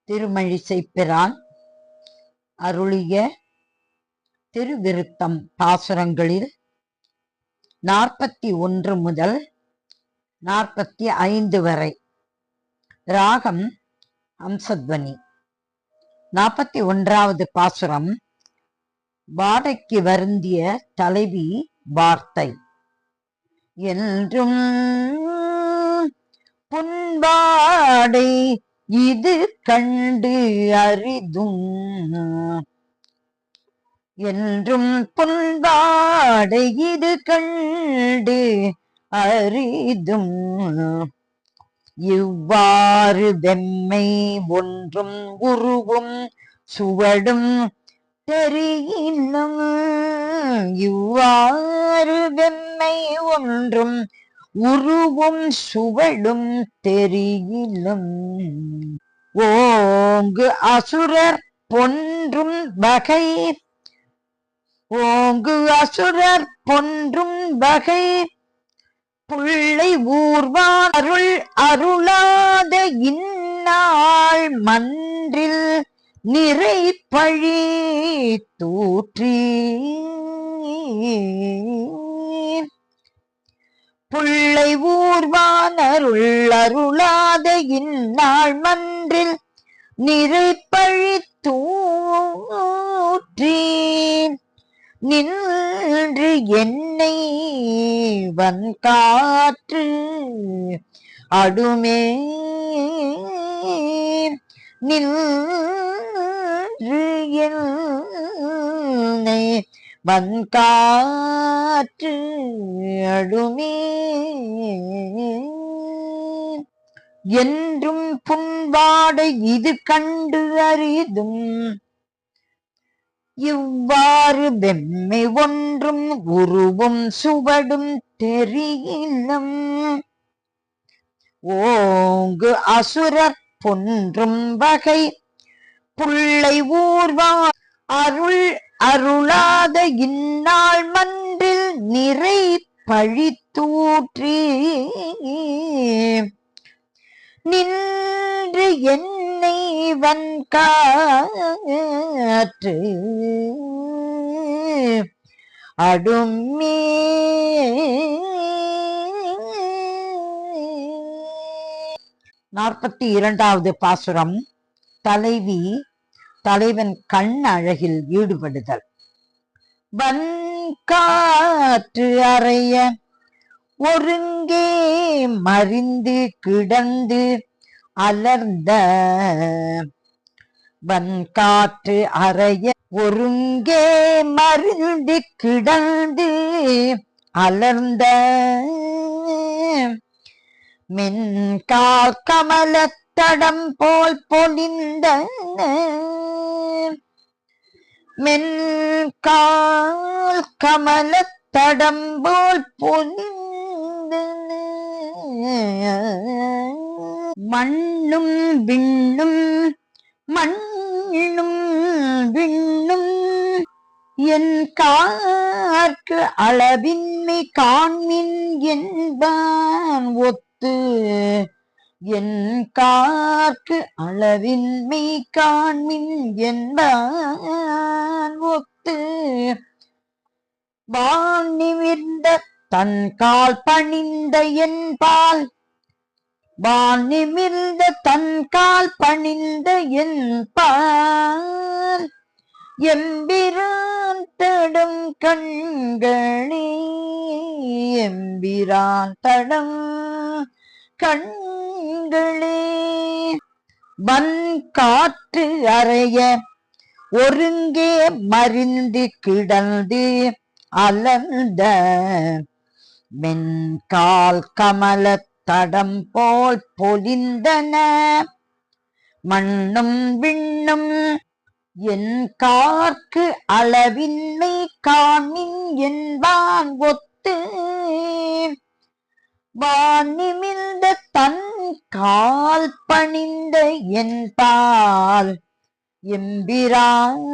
திருமழிசைப்பிரான் அருளிய திருவிருத்தம் பாசுரங்களில் 41 முதல் 45 வரை. ராகம் அம்சத்வனி. 41வது பாசுரம். வாடைக்கு வருந்திய தலைவி வார்த்தை. என்றும் புண்பாடை இது கண்டு அரிதும், என்றும் புண்பாடை இது கண்டு அரிதும், இவ்வாறு வெம்மை ஒன்றும் உருவும் சுவடும் தெரியினும், இவ்வாறு வெம்மை ஒன்றும் உருவும் சுவடும் தெரியிலும், ஓங்கு அசுரர் பொன்றும் வகை, ஓங்கு அசுரர் பொன்றும் வகை, புள்ளை ஊர்வான் அருள் அருளாத இந்நாள் மன்றில் நிறை பழி தூற்றி, புள்ளை ஊர்வான் அருள் அருளாத இந்நாள் மன்றில் நிறை பழி தூற்றி, நின்று என்னை வன்காற்று அடுமே, நின்று என்னை வன்காற்று அடுமே, என்றும் புண்பாடை இது கண்டு அரிதும், இவ்வாறு வெம்மை ஒன்றும் உருவும் சுவடும் தெரியினும், ஓங்கு அசுரர் பொன்றும் வகை, புள்ளை ஊர்வான் அருள் அருளாத இந்நாள் மன்றில் நிறை பழி தூற்றி, நின்று என்னை வன்காற்று அடுமே. நாற்பத்தி 42வது பாசுரம். தலைவி தலைவன் கண் அழகில் ஈடுபடுதல். வன்காற்று அறைய ஒருங்கே மறிந்து கிடந்து அலர்ந்த, வன்காற்று அறைய ஒருங்கே மறிந்து கிடந்து அலர்ந்த, மென்கால் கமலத்தடம் போல் பொலிந்த, மென்கால் கமலத்தடம் போல் பொலிந்த, மண்ணும் விண்ணும் மண்ணும் விண்ணும் என் கார்க்கு அளவின்மை காண்மின் என்பான் ஒத்து, என் கார்க்கு அளவின்மை காண்மின் என்பான் ஒத்து, வான் நிமிர்ந்த தன் கால் பணிந்த என்பால், வான் நிமிர்ந்த தன் கால் பணிந்த என்பால், எம்பிரான் தடம் கண்களே, எம்பிரான் தடம் கண்களே, வன்காற்று அறைய ஒருங்கே மறிந்து கிடந்து அலர்ந்த, மென்கால் கமலத்தடம் போல் பொலிந்தன, மண்ணும் விண்ணும் என் கார்க்கு அளவின்மை காண்மின் என்பான் ஒத்து, வான் நிமிர்ந்த தன் கால் பணிந்த என்பால், எம்பிரான்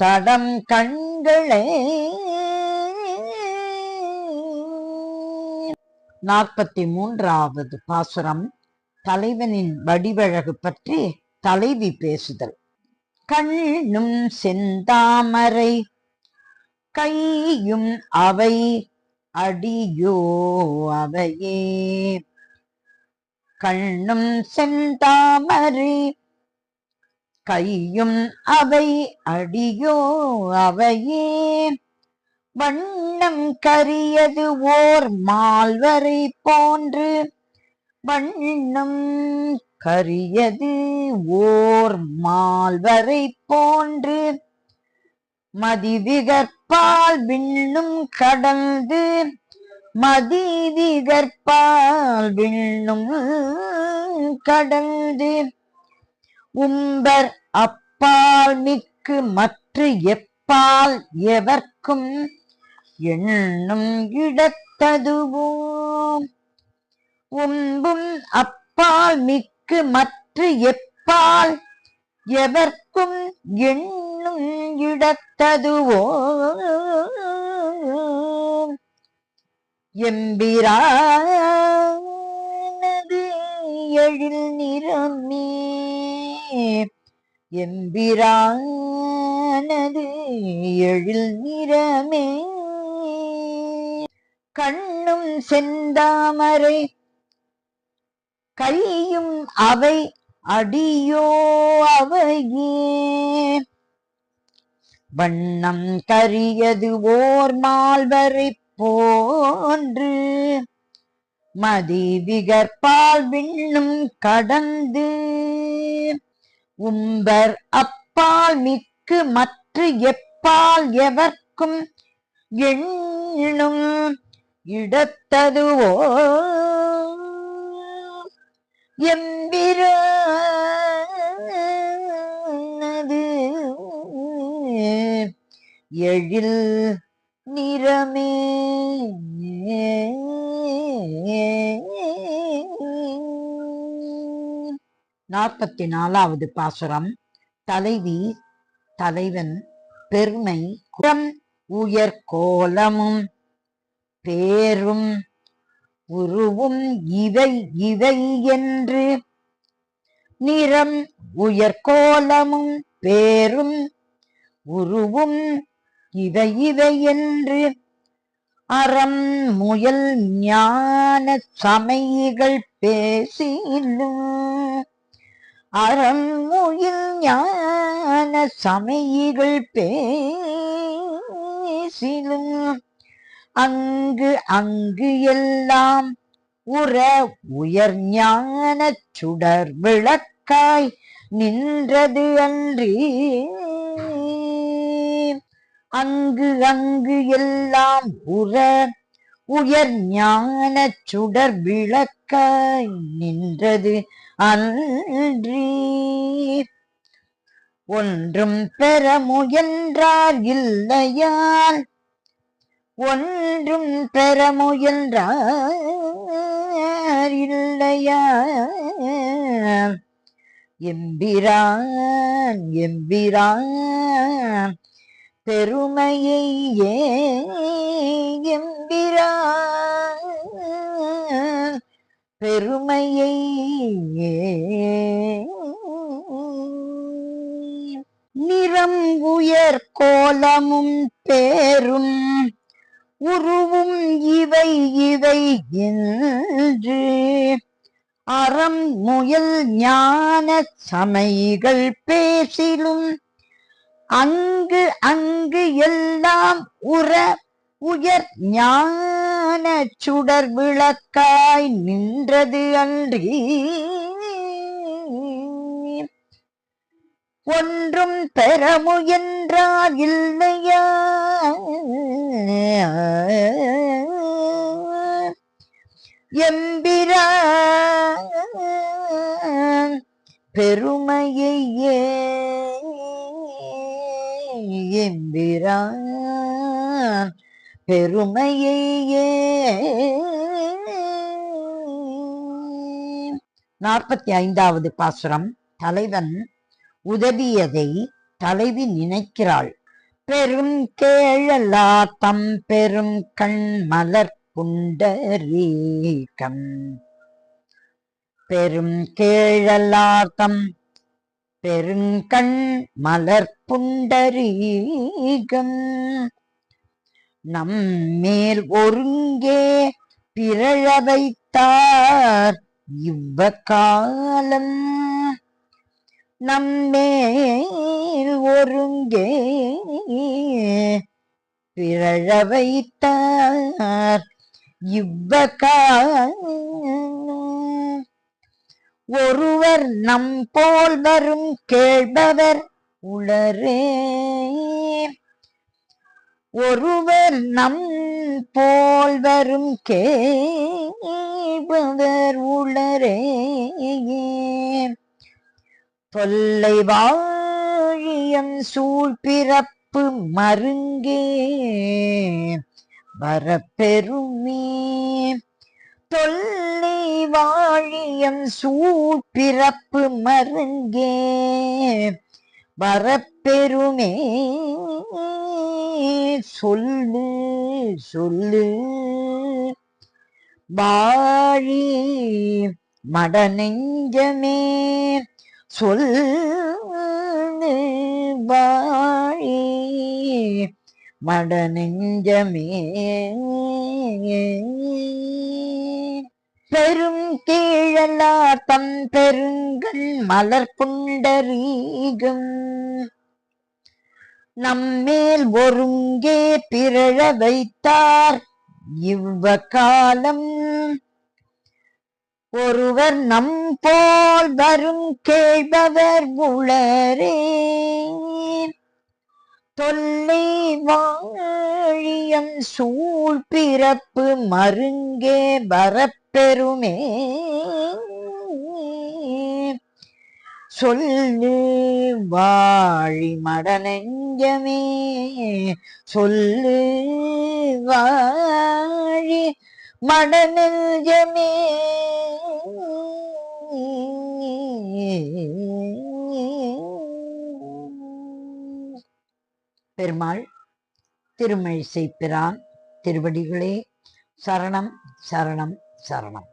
தடம் கண்களே. 43வது பாசுரம். தலைவனின் வடிவழகு பற்றி தலைவி பேசுதல். கண்ணும் செந்தாமரை கையும் அவை அடியோ அவையே. கண்ணும் செந்தாமரை கையும் அவை அடியோ அவையே. வண்ணம் கரியது ஓர் மால்வரை போன்று. வண்ணம் கரியது ஓர் மால்வரை போன்று. மதிவிகற்பால் விண்ணும் கடந்து. மதிவிகற்பால் விண்ணும் கடந்து. உம்பர் அப்பால் மிக்கு மற்ற எப்பால் எவர்க்கும் எண்ணும் இடத்ததுவோ. உம்பும் அப்பால் மிக்கு மற்ற எப்பால் எவர்க்கும் எண்ணும் இடத்ததுவோ. எம்பிரானது எழில் நிறமே. எம்பிரானது எழில் நிறமே. கண்ணும் செந்தாமரை கையும் அவை அடியோ அவையே. வண்ணம் கரியது ஓர் மால்வரை போன்று. மதிவிகற்பால் விண்ணும் கடந்து. உம்பர் அப்பால் மிக்கு மற்ற எப்பால் எவர்க்கும் எண்ணும் இடத்ததுவோ. எம்பிரானது எழில் நிறமே. 44வது பாசுரம். தலைவி தலைவன் பெருமை குறம் உயர் கோலமும் பேரும் உருவும் இவை இவை என்று. நிறம் உயர் கோலமும் பேரும் உருவும் இவை இவை என்று. அறம் முயல் ஞான சமைகள் பேசிலும். அறம் முயல் ஞான சமைகள் பேசிலும். அங்கு அங்கு எல்லாம் உற உயர் ஞான சுடர் விளக்காய் நின்றது அன்றி. அங்கு அங்கு எல்லாம் உற உயர் ஞான சுடர் விளக்காய் நின்றது அன்றி. ஒன்றும் பெற முயன்றார் இல்லையால். ஒன்றும் பெற முயன்றார் இல்லையால். எம்பிரான் எம்பிரான் பெருமையை எம்பிரான் பெருமையை நிறம் உயர் கோலமும் பேரும் உருவும் இவை இவை என்று. அறம் முயல் ஞான சமைகள் பேசிலும். அங்கு அங்கு எல்லாம் உற உயர் ஞான சுடர் விளக்காய் நின்றது அன்றி. ஒன்றும் பெற முயன்றார் இல்லையா. எம்பிரான் பெருமையை எம்பிரான் பெருமையை. 45வது பாசுரம். தலைவன் உதவியதை தலைவி நினைக்கிறாள். பெரும் கேழலா தம் பெரும் கண் மலர் புண்டரீகம். பெரும் கேழலார்த்தம் பெருங்கண் மலர் புண்டரீகம் நம்மேல் ஒருங்கே பிறழ வைத்தார் இவ்வக்காலம் நம்மேல் ஒருங்கே பிறழ வைத்தார் இவ்வக்காலம் ஒருவர் நம் போல் வரும் கேள்பவர் உளரே ஒருவர் நம் போல் வரும் கேள்பவர் உளரே தொல்லை வாழியம் சூழ் பிறப்பு மருங்கே வரப்பெருமே தொல்லை வாழியம் சூழ் பிறப்பு மருங்கே வரப்பெருமே சொல்லு சொல்லு வாழி மடநெஞ்சமே சொல்லு வாழி மடநெஞ்சமே பெரும் கீழலார் தம் பெருங்கண் மலர் புண்டரீகம் நம்மேல் ஒருங்கே பிறழ வைத்தார் இவ்வக்காலம் ஒருவர் நம் போல் வரும் கேள்பவர் உளரே தொல்லை வாழியம் சூழ் பிறப்பு மருங்கே வரப்பெருமே சொல்லு வாழி மடநெஞ்சமே சொல்லு வாழி மடநெஞ்சமே பெருமாள் திருமழிசை பிரான் திருவடிகளே சரணம் சரணம் சரணம்.